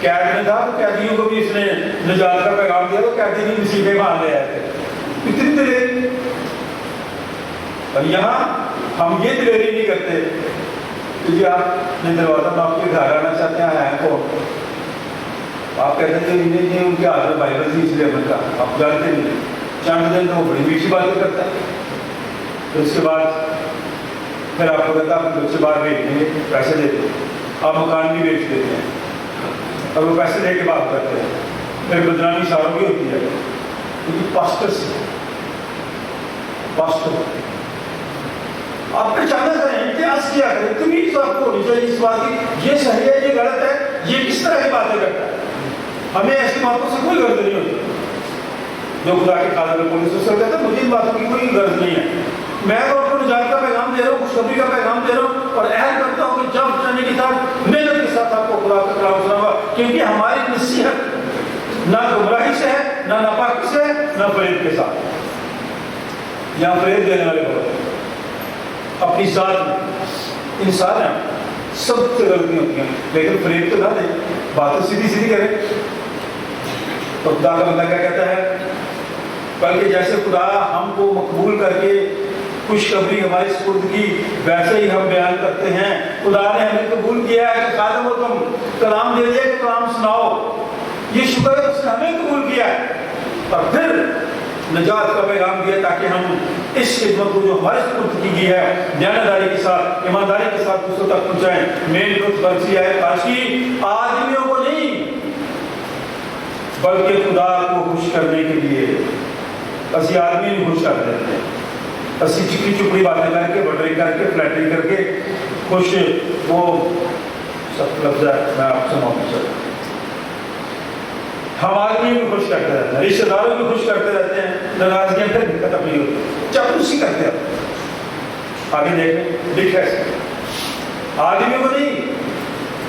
قید میں تھا تو قیدیوں کو بھی اس نے نجات کا پیغام دیا, تو قیدی بھی مسیح پہ مان لے آئے تھے. اتنی دلیری. اور یہاں ہم یہ دلیری نہیں کرتے کہ جی آپ نے دروازہ آپ کے گھر آنا چاہتے ہیں کو آپ کہتے ہیں کہ ان کے ہاتھ میں بائبل تھی اس لیے بن کا آپ جانتے نہیں. چند دن تو وہ بڑی میٹھی باتیں کرتا ہے, تو اس کے بعد پھر آپ کو کہتا ہے بچے باہر بھیج دیں گے, پیسے دیتے ہیں, آپ مکان بھی بیچ دیتے ہیں اور وہ پیسے دے کے بات کرتے ہیں. پھر بدنامی ساروں کی ہوتی ہے کیونکہ پاسٹر سے پاسٹر آپ پہچانا کریں, امتیاز کیا کریں, تمیز آپ کو ہونی چاہیے اس بات کی یہ صحیح ہے یہ غلط ہے, یہ کس طرح کی باتیں کرتا ہے. ہمیں ایسی باتوں سے کوئی غرض نہیں ہوتی. جو خدا کے خادم میں پولیس اس سے کہتا ہے مجھے ان باتوں کی کوئی غرض نہیں ہے, میں تو آپ کو نجات کا پیغام دے رہا ہوں, خوشخبری کا پیغام دے رہا ہوں, اور عہد کرتا ہوں کہ جب جانے کے ساتھ محنت کے ساتھ آپ کو خدا کا کلام سناؤں گا, کیونکہ ہماری نصیحت نہ گمراہی سے ہے, نہ ناپاکی سے ہے, نہ فریب کے ساتھ. یہاں فریب دینے والے بہت اپنی ذات میں انسان ہیں, سب سے غلطیاں ہوتی ہیں, لیکن فریب تو نہ دیں, باتیں سیدھی سیدھی کریں. تو خدا کا بندہ کیا کہتا ہے, بلکہ جیسے خدا ہم کو مقبول کر کے خوشخبری ہماری سپرد کی ویسے ہی ہم بیان کرتے ہیں. خدا نے ہمیں قبول کیا ہے کہ خادم ہو تم, کلام دے دیا کہ کلام سناؤ. یہ شکر ہے اس نے ہمیں قبول کیا ہے اور پھر نجات کا پیغام دیا تاکہ ہم اس خدمت کو جو ہمارے سپرد کی گئی ہے دیانتداری کے ساتھ, ایمانداری کے ساتھ دوسروں تک پہنچائیں. مین برسی ہے کاشی آدمیوں کو نہیں بلکہ خدا کو خوش کرنے کے لیے. اسی آدمی بھی خوش کر دیتے ہیں, اسی چکی چپڑی باتیں کر کے, بٹری کر کے, فلیٹری کر کے خوش. وہ سب لفظ ہے میں آپ سے معافی چاہتا ہوں. ہم آدمی بھی خوش کرتے رہتے ہیں, رشتے داروں بھی خوش کرتے رہتے ہیں, ناراضگیاں پھر ختم نہیں ہوتی, چاپلوسی کرتے ہیں. آگے دیکھیں لکھا ہے آدمیوں کو نہیں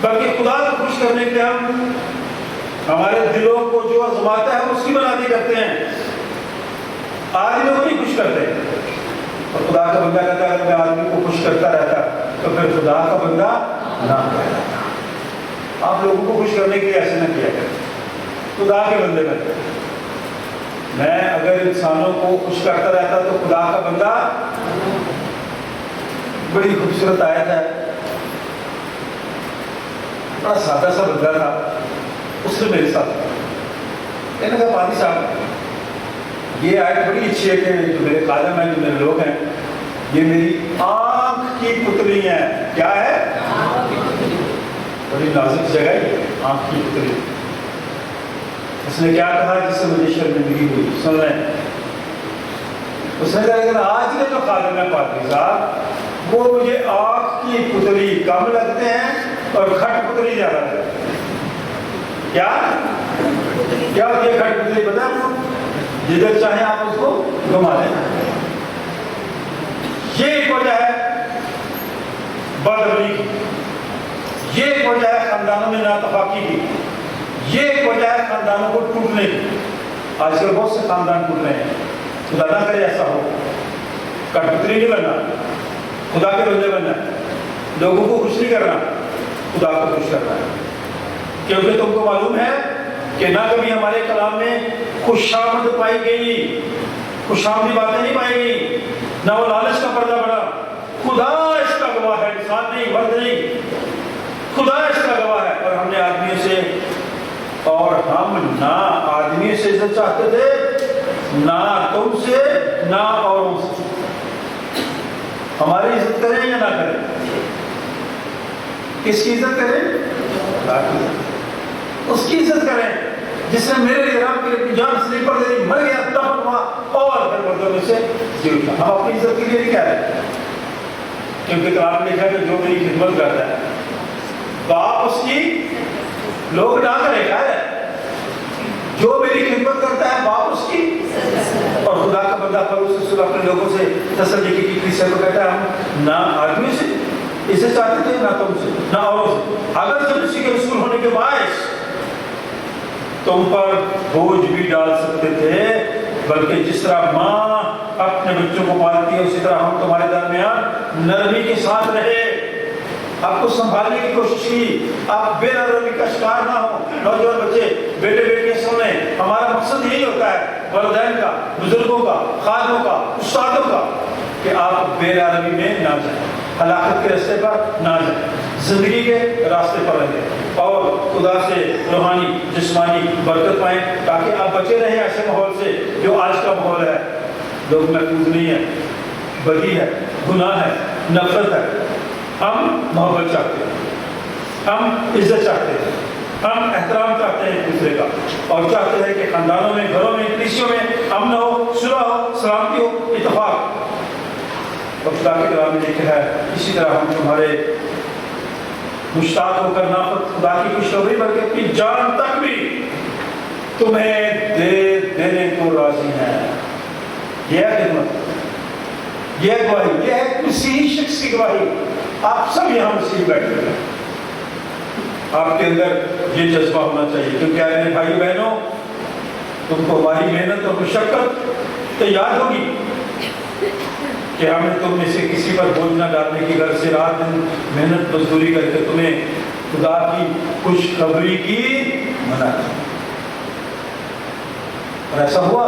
بلکہ خدا کو خوش کرنے کے لیے ہم ہمارے دلوں کو جو آزماتا ہے اس کی بناتی کرتے ہیں. آدمیوں کو نہیں خوش کرتے. اور خدا کا بندہ کہتا ہے اگر میں آدمی کو خوش کرتا رہتا تو پھر خدا کا بندہ نہ کہلاتا. آپ لوگوں کو خوش کرنے کے لیے ایسے نہ کیا کریں, خدا کے بندے بنتے. میں اگر انسانوں کو خوش کرتا رہتا تو خدا کا بندہ. بڑی خوبصورت آیت ہے, بڑا سادہ سا بندہ تھا, اس نے میرے ساتھ کہنے کا پادری صاحب یہ آیت بڑی اچھی ہے کہ جو میرے خادم ہیں, جو میرے لوگ ہیں, یہ میری آنکھ کی پتلی ہے. کیا ہے؟ بڑی نازک جگہ ہے آنکھ کی پتلی. اس نے کیا کہا جس سے مجھے شرمندگی ہوئی؟ سن رہے ہیں. اس نے کہا اگر آج کے جو خادم ہے پادری صاحب وہ مجھے آنکھ کی پتلی کم لگتے ہیں اور کھٹ پتلی زیادہ لگتے ہیں. کیا کیا ہوتی ہے کھٹ پتلی پتہ ہے آپ کو؟ جدھر چاہیں آپ اس کو گھما لیں. یہ ایک وجہ ہے بدعملی کی, یہ ایک وجہ ہے خاندانوں میں ناتفاقی کی, یہ ایک وجہ ہے خاندانوں کو ٹوٹنے کی. آج کل بہت سے خاندان ٹوٹ رہے ہیں. خدا نہ کرے ایسا ہو. کٹ پتلی نہیں بننا, خدا کے بندے بننا ہے. لوگوں کو خوش نہیں کرنا, خدا کو خوش کرنا ہے. کیونکہ تم کو معلوم ہے کہ نہ کبھی ہمارے کلام میں خوشامد پائی گئی, خوشامدی باتیں نہیں پائی گئی, نہ وہ لالچ کا پردہ بڑا. خدا اس کا گواہ ہے, انسان نہیں, مرد نہیں, خدا اس کا گواہ ہے. اور ہم نے آدمیوں سے, اور ہم نہ آدمی سے عزت چاہتے تھے, نہ تم سے, نہ اوروں سے. ہماری عزت کریں یا نہ کریں؟ کس کی عزت کریں؟ خدا کی. اس کی عزت کریں جس نے میرے لیے رب کے لیے اپنی جان سلیپر دے دی, مر گیا, دفن ہوا اور پھر مردوں میں سے جی اٹھا. ہم اپنی عزت کے لیے نہیں کہہ رہے, کیونکہ کلام میں لکھا ہے کہ جو میری خدمت کرتا ہے باپ اس کی لوگ نہ کرے. کیا ہے؟ جو میری خدمت کرتا ہے باپ اس کی. اور خدا کا بندہ پلوس رسول اپنے لوگوں سے تسلی کی کلیسیا کو کہتا ہے ہم نہ آدمی سے اسے چاہتے تھے, نہ تم سے, نہ اوروں سے. اگر جب اسی کے رسول ہونے کے باعث تم پر بوجھ بھی ڈال سکتے تھے, بلکہ جس طرح ماں اپنے بچوں کو پالتی ہے اسی طرح ہم تمہارے درمیان نرمی کے ساتھ رہے, آپ کو سنبھالنے کی کوشش کی, آپ بے نرمی کا شکار نہ ہو. نوجوان بچے, بیٹے بیٹیاں سن لیں, ہمارا مقصد یہی ہوتا ہے والدین کا, بزرگوں کا, خادموں کا, استادوں کا, کہ آپ بے نرمی میں نہ جائیں, ہلاکت کے راستے پر نہ جائیں, زندگی کے راستے پر رہیں اور خدا سے روحانی جسمانی برکت پائیں, تاکہ آپ بچے رہیں ایسے ماحول سے جو آج کا ماحول ہے. لوگ محفوظ نہیں ہیں, بدی ہے, گناہ ہے, نفرت ہے. ہم محبت چاہتے ہیں, ہم عزت چاہتے ہیں, ہم احترام چاہتے ہیں ایک دوسرے کا, اور چاہتے ہیں کہ خاندانوں میں, گھروں میں, کلیسیوں میں امن ہو, صلح ہو, سلامتی ہو, اتفاق. اور خدا کے کلام میں لکھا ہے اسی طرح ہم تمہارے مشتاق ہو کر نہ خدا کی خوشخبری بلکہ اپنی جان تک بھی تمہیں دے دینے کو راضی ہیں. یہ ہے خدمت, یہ ہے گواہی, یہ ہے کسی شخص کی گواہی. آپ سب یہاں مسیح بیٹھے ہیں, آپ کے اندر یہ جذبہ ہونا چاہیے, کیونکہ اے میرے بھائی بہنوں, تم کو ہماری محنت اور مشقت تو یاد ہوگی کہ ہم نے تم میں سے کسی پر بوجھ نہ ڈالنے کی غرض سے رات دن محنت مزدوری کر کے تمہیں خدا کی خوشخبری کی منع کی. اور ایسا ہوا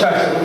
66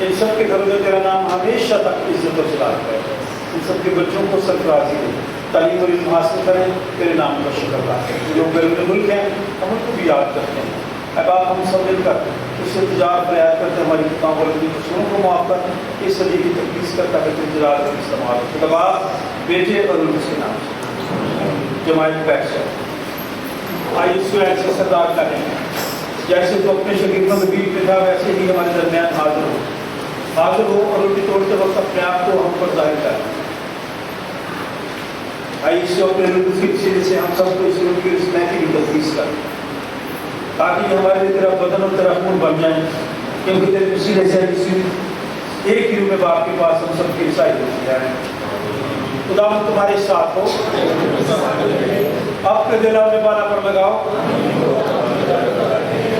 ان سب کے گھروں میں تیرا نام ہمیشہ تک عزت و جلال ہے. ان سب کے بچوں کو سرفرازی دے, تعلیم اور علم حاصل کریں, تیرے نام کا شکر ادا کریں. جو بیرون ملک ہیں ہم ان کو بھی یاد کرتے ہیں. اے باپ, ہم سب مل کر اس سے تجار فریاد کرتے ہماری خطاؤں اور اپنی قصوروں کو معاف کر اس صدی کی تقدیس کرتا ہے کہ جلال کا استعمال خدا باپ, بیٹے اور ان کے نام سے جماعت بیٹھ جائے. آئیے اس کو ایسے سردار کریں جیسے تو اپنے شگردوں میں بیچ میں تھا ویسے ہی ہمارے درمیان حاضر ہو اور روٹی توڑتے وقت اپنے آپ کو ہم پر ظاہر کریں. آئیے اس سے اپنے روح کی وسیلے سے ہم سب کو اس روح کی اس محفل کی تقدیس کریں تاکہ ہمارے لیے تیرا بدن اور تیرا خون بن جائیں, کیونکہ تیرے وسیلے سے ایک ہی روح میں باپ کے پاس ہم سب کی رسائی ہوتی ہے. خدا تمہارے ساتھ ہو, اپنے دلوں میں بالا پر لگاؤ.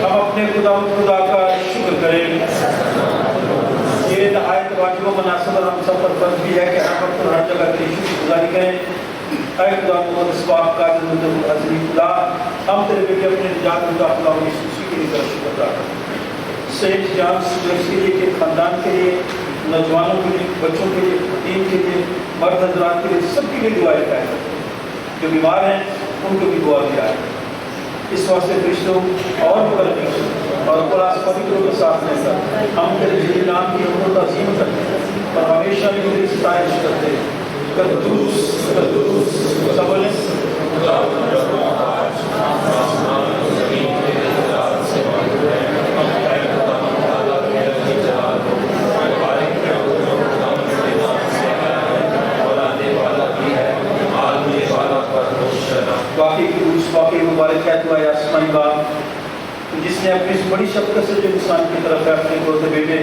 ہم اپنے خدا کا شکر کریں. یہ نہایت واجب و مناسب اور ہم سب پر فرض بھی ہے کہ ہم وقت ہر جگہ تیری شکر گزاری کریں. اے خدا مقدس پاک قادر مطلب عظیم خدا, ہم تیرے بیٹے اپنے نجات میں داخلہ ہو یسوع مسیح کے لیے شکر ادا کریں. سینٹ جانس یونیورسٹی کے خاندان کے لیے, نوجوانوں کے لیے, بچوں کے لیے, ٹیم کے لیے, مرد حضرات کے لیے, سب کے لیے دعائیں کریں. جو بیمار ہیں ان کو بھی دعا دیا ہے. اس واسطے فرشتوں اور مقربین اور خلاص پوتروں کے ساتھ مل کر ہم تیرے جلیل نام کی حمد و تعظیم کرتے ہیں اور ہمیشہ بھی تیری ستائش کرتے ہیں. قدوس قدوس سب بولیں باقی قدوس باقی مبارک ہے تو آسمانی باپ, جس نے اپنی اس بڑی شفقت سے جو انسان کی طرف ہے اپنے گود بیٹے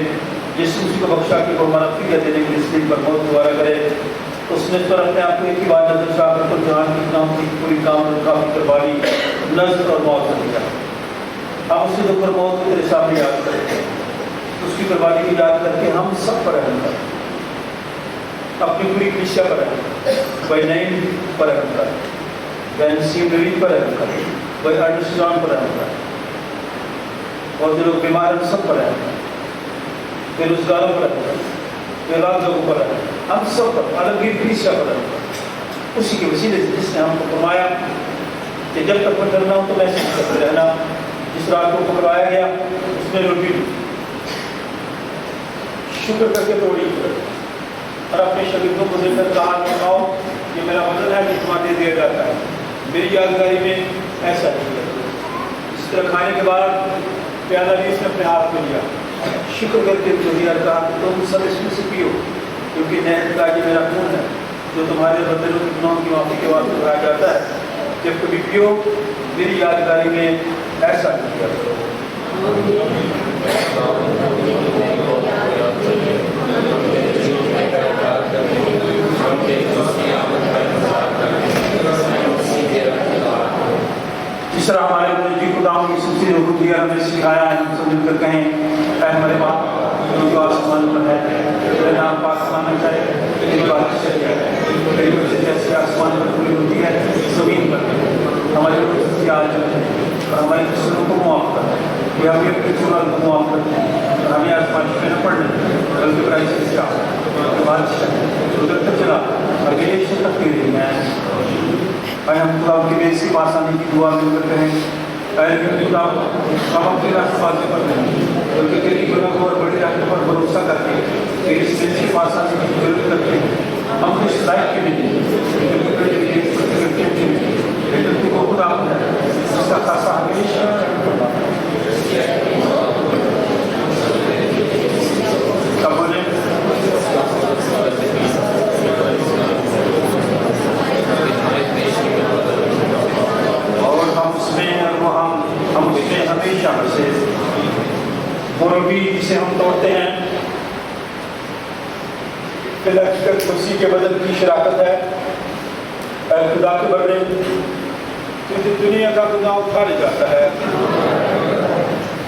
جس نے اس کو بخشا کہ وہ ہمارا فکر دینے کے لیے پر موت دوبارہ کرے. اس نے پر اپنے آپ کو ایک ہی بات نظر چاہ کر تو جہان کی کام کی پوری کام اور کافی قربانی نظر اور موت کر دیا. ہم اس کے اوپر موت کو تیرے سامنے یاد کریں, اس کی قربانی کو یاد کر کے ہم سب پر رحم کر, اپنی پوری کلیسیا پر رحم کر, بھائی نعیم پر رحم کر, بہن نسیم نوید پر رحم کر, بھائی ارنسٹ جان پر رحم کر, اور جو لوگ بیمار ہیں سب پر رحم کر, بے روزگاروں پر رحم کر, بے رات لوگوں پر رحم کر, ہم سب پر عالمگیر کلیسیا پر رحم کر. اسی کے وسیلے سے جس نے ہم کو فرمایا کہ جب تک میں کرنا ہوں تو میں صرف کرتے رہنا. جس رات کو پکڑوایا گیا اس میں روٹی شکر کر کے توڑی اور اپنے شاگردوں کو دے کر کہا کہ کھاؤ, یہ میرا بدن ہے جو تمہیں دے دیا جاتا ہے, میری یادگاری میں ایسا ہی ہے. اس طرح کھانے کے بعد پیالہ بھی اس نے اپنے ہاتھ میں لیا, شکر کر کے جو دیا کہا تم سب اس میں سے پیو, کیونکہ نہر کا یہ میرا خون ہے جو تمہارے بدلوں کے گناہوں کی معافی کے واسطے بڑھایا جاتا ہے. جب کبھی پیو میری یادگاری میں ایسا ہی کیا کرو. جس طرح ہمارے مجھے خدا کی سلسلے حکم دیا ہمیں سکھایا ہے, ہم سب مل کر کہیں اے ہمارے باپ جو آسمان پر ہے, تیرا نام پاک مانا جائے, تیری بادشاہی ہے, تیری مرضی جیسے آسمان پر پوری ہوتی ہے زمین پر. ہمارے روز آج اور ہمارے قصوروں کو معاف کر, یہ ہمیں اپنے قصور کو معاف کرتے ہیں اور ہمیں آسمان میں نہ پڑھنے بلکہ برائی سے بچا. بادشاہ ادھر تک چلا ہمیشہ تک تیری ہے. اے ہم خدا کی بیسی پاسانی کی دعا مل کر کہیں اے خدا ہم اپنے راستے پر نہیں بلکہ تیری گناہ اور بڑی رحمت پر بھروسہ کر کے تیری بیسی پاسانی کی ضرورت کرتے ہیں. ہم اس لائف کے نہیں لیکن تو کو خدا ہے اس کا خاصا ہمیشہ کب بولے اور ہم اس میں ہم اس میں ہمیشہ سے مربی جسے ہم توڑتے ہیں مسیح کے بدن کی شراکت ہے. اے خدا کے بڑے تجھے دنیا کا گناہ اٹھا لے جاتا ہے.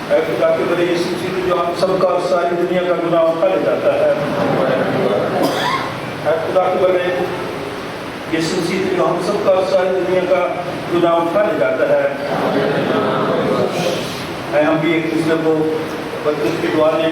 اے خدا کے بڑے یسوع مسیح جو ہم سب کا اور ساری دنیا کا گناہ اٹھا لے جاتا ہے. اے خدا کے بڑے یسوع مسیح جو ہم سب کا اور ساری دنیا کا گناہ اٹھا لے جاتا ہے. اے ہم بھی ایک دوسرے کو بدلت کی دعا لیں